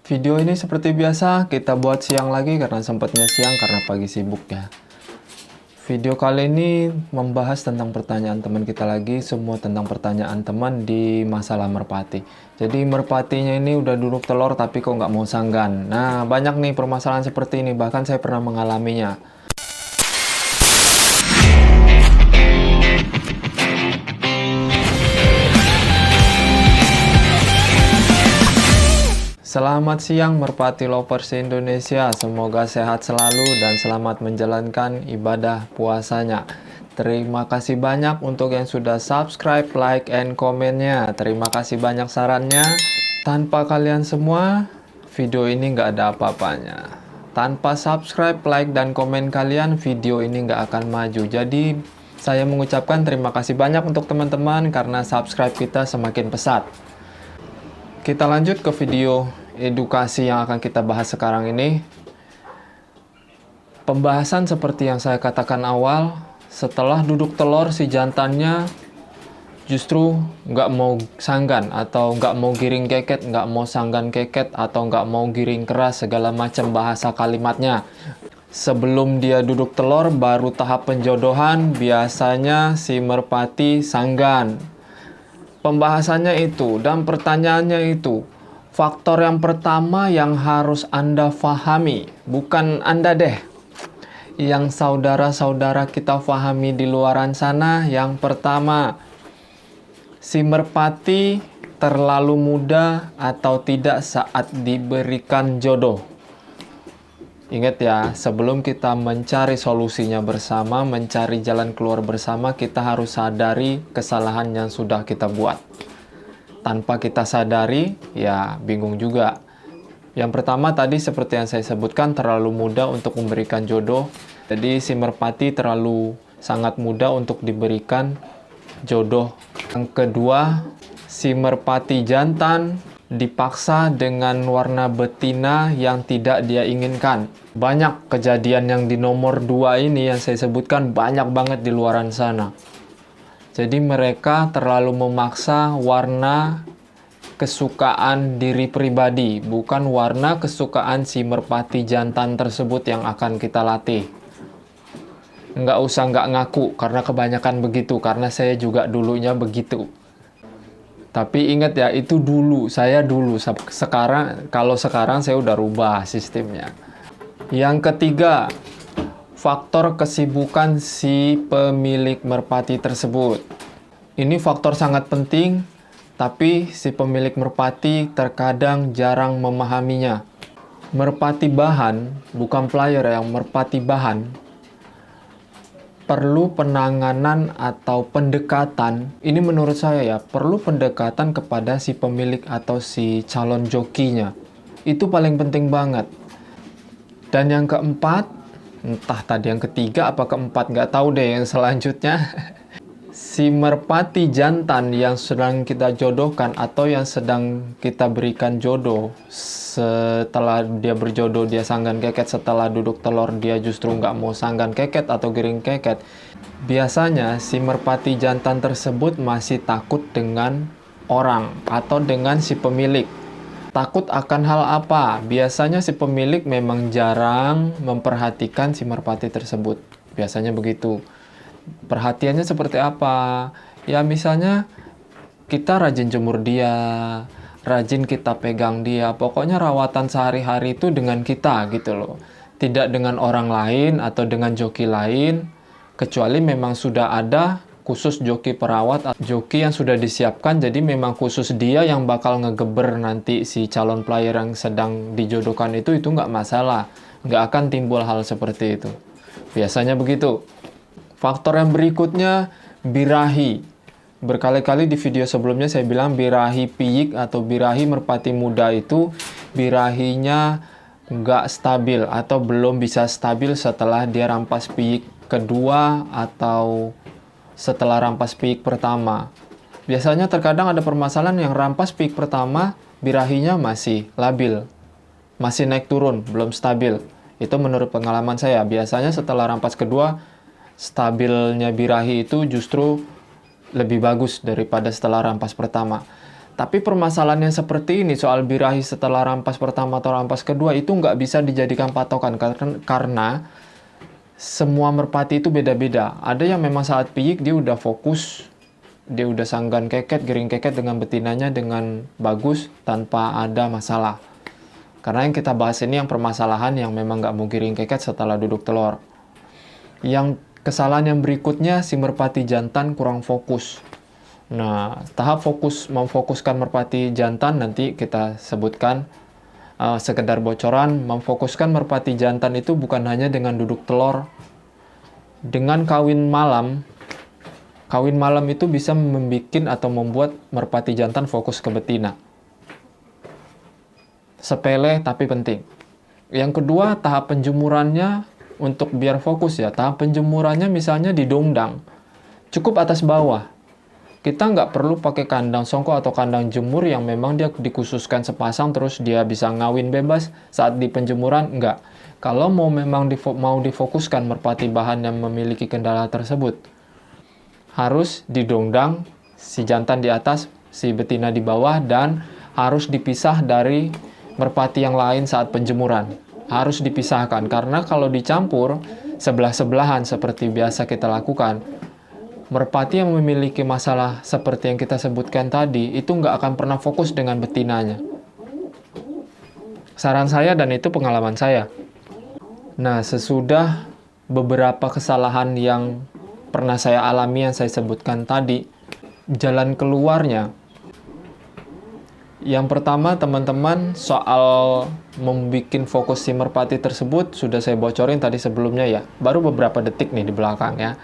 Video ini seperti biasa kita buat siang lagi karena sempatnya siang karena pagi sibuk ya. Video kali ini membahas tentang pertanyaan teman kita lagi, semua tentang pertanyaan teman di masalah merpati. Jadi merpatinya ini udah duduk telur tapi kok nggak mau sanggan. Nah banyak nih permasalahan seperti ini, bahkan saya pernah mengalaminya. Selamat siang merpati lovers Indonesia, semoga sehat selalu dan selamat menjalankan ibadah puasanya. Terima kasih banyak untuk yang sudah subscribe, like, and komennya. Terima kasih banyak sarannya. Tanpa kalian semua, video ini nggak ada apa-apanya. Tanpa subscribe, like, dan komen kalian, video ini nggak akan maju. Jadi, saya mengucapkan terima kasih banyak untuk teman-teman karena subscribe kita semakin pesat. Kita lanjut ke video edukasi yang akan kita bahas sekarang ini. Pembahasan seperti yang saya katakan awal, setelah duduk telur si jantannya justru nggak mau sanggan atau nggak mau giring keket, nggak mau sanggan keket atau nggak mau giring keras, segala macam bahasa kalimatnya. Sebelum dia duduk telur, baru tahap penjodohan, biasanya si merpati sanggan. Pembahasannya itu dan pertanyaannya itu, faktor yang pertama yang harus Anda pahami, bukan Anda deh, yang saudara-saudara kita pahami di luaran sana. Yang pertama, si merpati terlalu muda atau tidak saat diberikan jodoh. Ingat ya, sebelum kita mencari solusinya bersama, mencari jalan keluar bersama, kita harus sadari kesalahan yang sudah kita buat. Tanpa kita sadari, ya bingung juga. Yang pertama tadi seperti yang saya sebutkan, terlalu muda untuk memberikan jodoh. Jadi si merpati terlalu sangat muda untuk diberikan jodoh. Yang kedua, si merpati jantan dipaksa dengan warna betina yang tidak dia inginkan. Banyak kejadian yang di nomor 2 ini yang saya sebutkan, banyak banget di luaran sana. Jadi mereka terlalu memaksa warna kesukaan diri pribadi, bukan warna kesukaan si merpati jantan tersebut yang akan kita latih. Nggak usah nggak ngaku, karena kebanyakan begitu, karena saya juga dulunya begitu. Tapi ingat ya, itu dulu, saya dulu. Sekarang, kalau sekarang saya udah rubah sistemnya. Yang ketiga, faktor kesibukan si pemilik merpati tersebut. Ini faktor sangat penting, tapi si pemilik merpati terkadang jarang memahaminya. Merpati bahan, bukan player yang merpati bahan, perlu penanganan atau pendekatan. Ini menurut saya ya, perlu pendekatan kepada si pemilik atau si calon jokinya. Itu paling penting banget. Dan yang keempat, entah tadi yang ketiga apa keempat, nggak tahu deh yang selanjutnya. Si merpati jantan yang sedang kita jodohkan atau yang sedang kita berikan jodoh, setelah dia berjodoh dia sanggan keket, setelah duduk telur dia justru nggak mau sanggan keket atau giring keket. Biasanya si merpati jantan tersebut masih takut dengan orang atau dengan si pemilik. Takut akan hal apa? Biasanya si pemilik memang jarang memperhatikan si merpati tersebut. Biasanya begitu. Perhatiannya seperti apa? Ya misalnya kita rajin jemur dia, rajin kita pegang dia. Pokoknya rawatan sehari-hari itu dengan kita gitu loh. Tidak dengan orang lain atau dengan joki lain. Kecuali memang sudah ada khusus joki perawat, joki yang sudah disiapkan. Jadi memang khusus dia yang bakal ngegeber nanti si calon player yang sedang dijodohkan itu nggak masalah. Nggak akan timbul hal seperti itu. Biasanya begitu. Faktor yang berikutnya, birahi. Berkali-kali di video sebelumnya saya bilang birahi piyik atau birahi merpati muda itu birahinya nggak stabil atau belum bisa stabil setelah dia rampas piyik kedua atau setelah rampas piyik pertama. Biasanya terkadang ada permasalahan yang rampas piyik pertama, birahinya masih labil, masih naik turun, belum stabil. Itu menurut pengalaman saya. Biasanya setelah rampas kedua, stabilnya birahi itu justru lebih bagus daripada setelah rampas pertama. Tapi permasalahannya seperti ini, soal birahi setelah rampas pertama atau rampas kedua itu nggak bisa dijadikan patokan karena semua merpati itu beda-beda. Ada yang memang saat piyik dia udah fokus, dia udah sanggan keket, giring keket dengan betinanya dengan bagus tanpa ada masalah. Karena yang kita bahas ini yang permasalahan yang memang nggak mau giring keket setelah duduk telur. Yang kesalahan yang berikutnya, si merpati jantan kurang fokus. Nah, tahap memfokuskan merpati jantan nanti kita sebutkan. Sekedar bocoran, memfokuskan merpati jantan itu bukan hanya dengan duduk telur. Dengan kawin malam itu bisa membuat atau membuat merpati jantan fokus ke betina. Sepele tapi penting. Yang kedua, tahap penjemurannya untuk biar fokus ya. Tahap penjemurannya misalnya di dongdang. Cukup atas bawah. Kita nggak perlu pakai kandang songko atau kandang jemur yang memang dia dikhususkan sepasang terus dia bisa ngawin bebas saat di penjemuran, nggak. Kalau memang mau difokuskan merpati bahan yang memiliki kendala tersebut, harus didongdang, si jantan di atas, si betina di bawah, dan harus dipisah dari merpati yang lain saat penjemuran. Harus dipisahkan, karena kalau dicampur, sebelah-sebelahan seperti biasa kita lakukan, merpati yang memiliki masalah seperti yang kita sebutkan tadi, itu nggak akan pernah fokus dengan betinanya. Saran saya dan itu pengalaman saya. Nah, sesudah beberapa kesalahan yang pernah saya alami yang saya sebutkan tadi, jalan keluarnya. Yang pertama, teman-teman, soal membuat fokus si merpati tersebut, sudah saya bocorin tadi sebelumnya ya. Baru beberapa detik nih di belakang ya.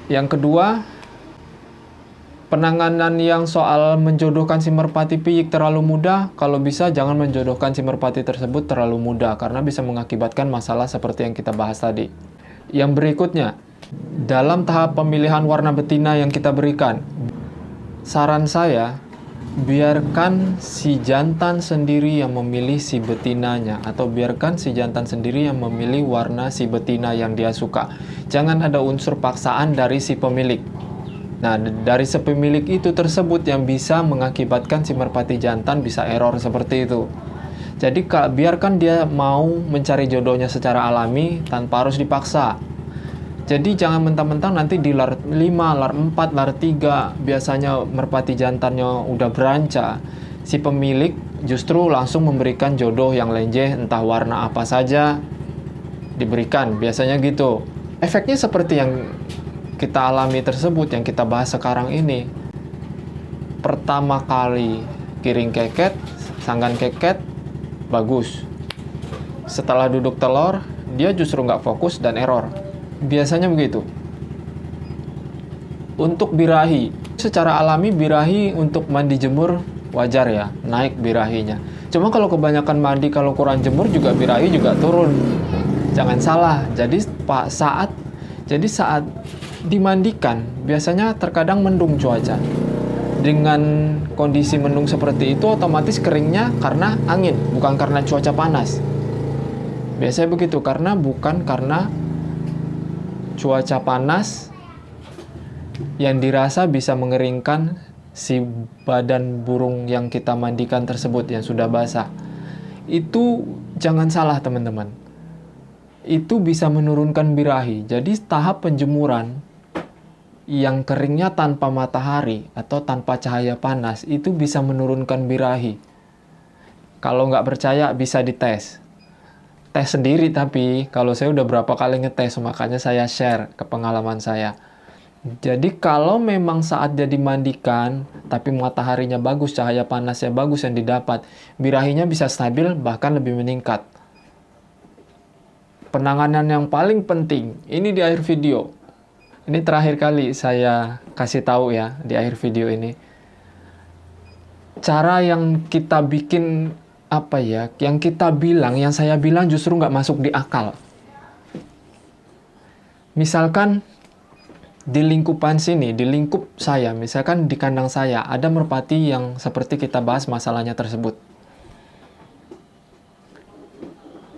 Yang kedua, penanganan yang soal menjodohkan si merpati piyik terlalu mudah, kalau bisa jangan menjodohkan si merpati tersebut terlalu mudah, karena bisa mengakibatkan masalah seperti yang kita bahas tadi. Yang berikutnya, dalam tahap pemilihan warna betina yang kita berikan, saran saya, biarkan si jantan sendiri yang memilih si betinanya, atau biarkan si jantan sendiri yang memilih warna si betina yang dia suka. Jangan ada unsur paksaan dari si pemilik. Nah, dari si pemilik itu tersebut yang bisa mengakibatkan si merpati jantan bisa error seperti itu. Jadi biarkan dia mau mencari jodohnya secara alami tanpa harus dipaksa. Jadi jangan mentang-mentang nanti di lar 5, lar 4, lar 3 biasanya merpati jantannya udah beranca. Si pemilik justru langsung memberikan jodoh yang lenjeh, entah warna apa saja diberikan, biasanya gitu. Efeknya seperti yang kita alami tersebut, yang kita bahas sekarang ini. Pertama kali giring keket, sanggan keket, bagus. Setelah duduk telur, dia justru nggak fokus dan error. Biasanya begitu. Untuk birahi, secara alami birahi untuk mandi jemur wajar ya, naik birahinya. Cuma kalau kebanyakan mandi, kalau kurang jemur juga birahi juga turun. Jangan salah. Jadi saat dimandikan biasanya terkadang mendung cuaca. Dengan kondisi mendung seperti itu otomatis keringnya karena angin, bukan karena cuaca panas. Biasanya begitu, bukan karena cuaca panas yang dirasa bisa mengeringkan si badan burung yang kita mandikan tersebut yang sudah basah. Itu jangan salah teman-teman. Itu bisa menurunkan birahi. Jadi tahap penjemuran yang keringnya tanpa matahari atau tanpa cahaya panas itu bisa menurunkan birahi. Kalau nggak percaya bisa dites. Tes sendiri, tapi kalau saya udah berapa kali ngetes, makanya saya share ke pengalaman saya. Jadi kalau memang saat dia dimandikan tapi mataharinya bagus, cahaya panasnya bagus yang didapat, birahinya bisa stabil bahkan lebih meningkat. Penanganan yang paling penting ini di akhir video. Ini terakhir kali saya kasih tahu ya di akhir video ini. Cara yang kita bikin yang saya bilang justru nggak masuk di akal. Misalkan di lingkupan sini, di lingkup saya, misalkan di kandang saya, ada merpati yang seperti kita bahas masalahnya tersebut.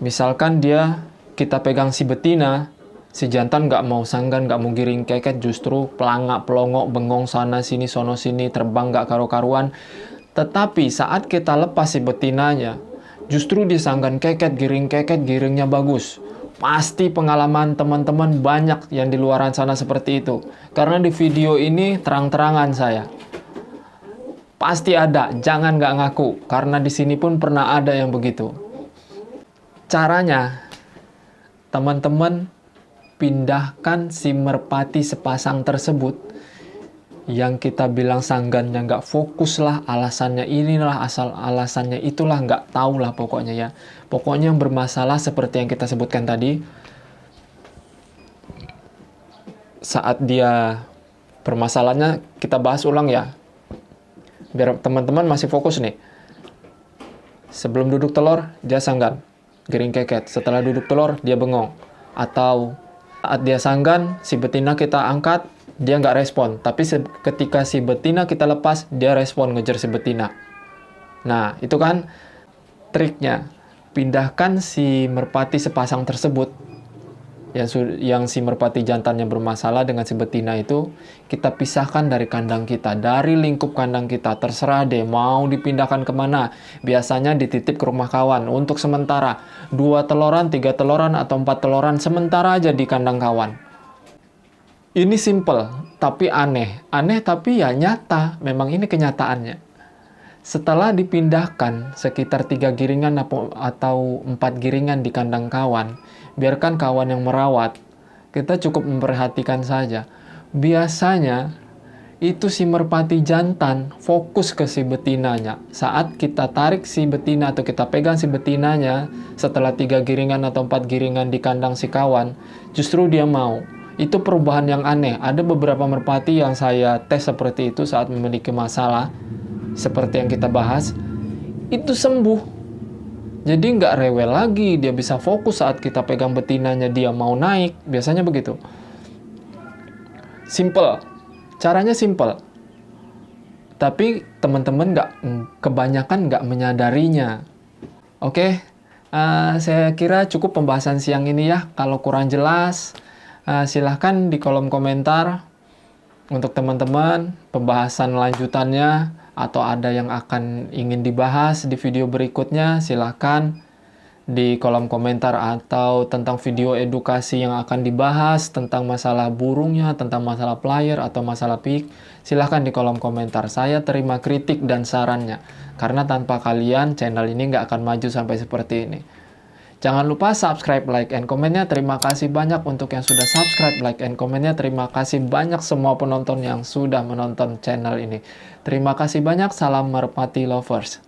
Misalkan kita pegang si betina, Si jantan nggak mau sanggan, nggak mau giring keket, justru pelangak, pelongok, bengong sana sini, sono sini, terbang nggak karu-karuan. Tetapi saat kita lepas si betinanya, justru disanggan keket, giringnya bagus. Pasti pengalaman teman-teman banyak yang di luaran sana seperti itu. Karena di video ini terang-terangan saya. Pasti ada, jangan nggak ngaku. Karena di sini pun pernah ada yang begitu. Caranya, teman-teman pindahkan si merpati sepasang tersebut yang kita bilang sanggannya nggak fokus lah, alasannya inilah, asal alasannya itulah, nggak tahu lah pokoknya ya. Pokoknya yang bermasalah seperti yang kita sebutkan tadi. Saat dia permasalahannya kita bahas ulang ya, biar teman-teman masih fokus nih. Sebelum duduk telur dia sanggan, giring keket. Setelah duduk telur dia bengong. Atau saat dia sanggan, si betina kita angkat, dia nggak respon. Tapi ketika si betina kita lepas, dia respon ngejar si betina. Nah, itu kan triknya. Pindahkan si merpati sepasang tersebut, yang si merpati jantannya bermasalah dengan si betina itu, kita pisahkan dari kandang kita, dari lingkup kandang kita. Terserah deh mau dipindahkan kemana. Biasanya dititip ke rumah kawan untuk sementara. 2 teloran, 3 teloran, atau 4 teloran sementara aja di kandang kawan. Ini simple, tapi aneh. Aneh tapi ya nyata, memang ini kenyataannya. Setelah dipindahkan sekitar 3 giringan atau 4 giringan di kandang kawan, biarkan kawan yang merawat, kita cukup memperhatikan saja. Biasanya itu si merpati jantan fokus ke si betinanya. Saat kita tarik si betina atau kita pegang si betinanya, setelah 3 giringan atau 4 giringan di kandang si kawan, justru dia mau. Itu perubahan yang aneh. Ada beberapa merpati yang saya tes seperti itu saat memiliki masalah, seperti yang kita bahas, itu sembuh. Jadi nggak rewel lagi, dia bisa fokus saat kita pegang betinanya, dia mau naik. Biasanya begitu. Simple. Caranya simple. Tapi teman-teman kebanyakan nggak menyadarinya. Oke, saya kira cukup pembahasan siang ini ya. Kalau kurang jelas, silahkan di kolom komentar untuk teman-teman pembahasan lanjutannya, atau ada yang akan ingin dibahas di video berikutnya, silahkan di kolom komentar. Atau tentang video edukasi yang akan dibahas, tentang masalah burungnya, tentang masalah player, atau masalah pik, silahkan di kolom komentar. Saya terima kritik dan sarannya, karena tanpa kalian channel ini nggak akan maju sampai seperti ini. Jangan lupa subscribe, like, and komennya. Terima kasih banyak untuk yang sudah subscribe, like, and komennya. Terima kasih banyak semua penonton yang sudah menonton channel ini. Terima kasih banyak. Salam merpati lovers.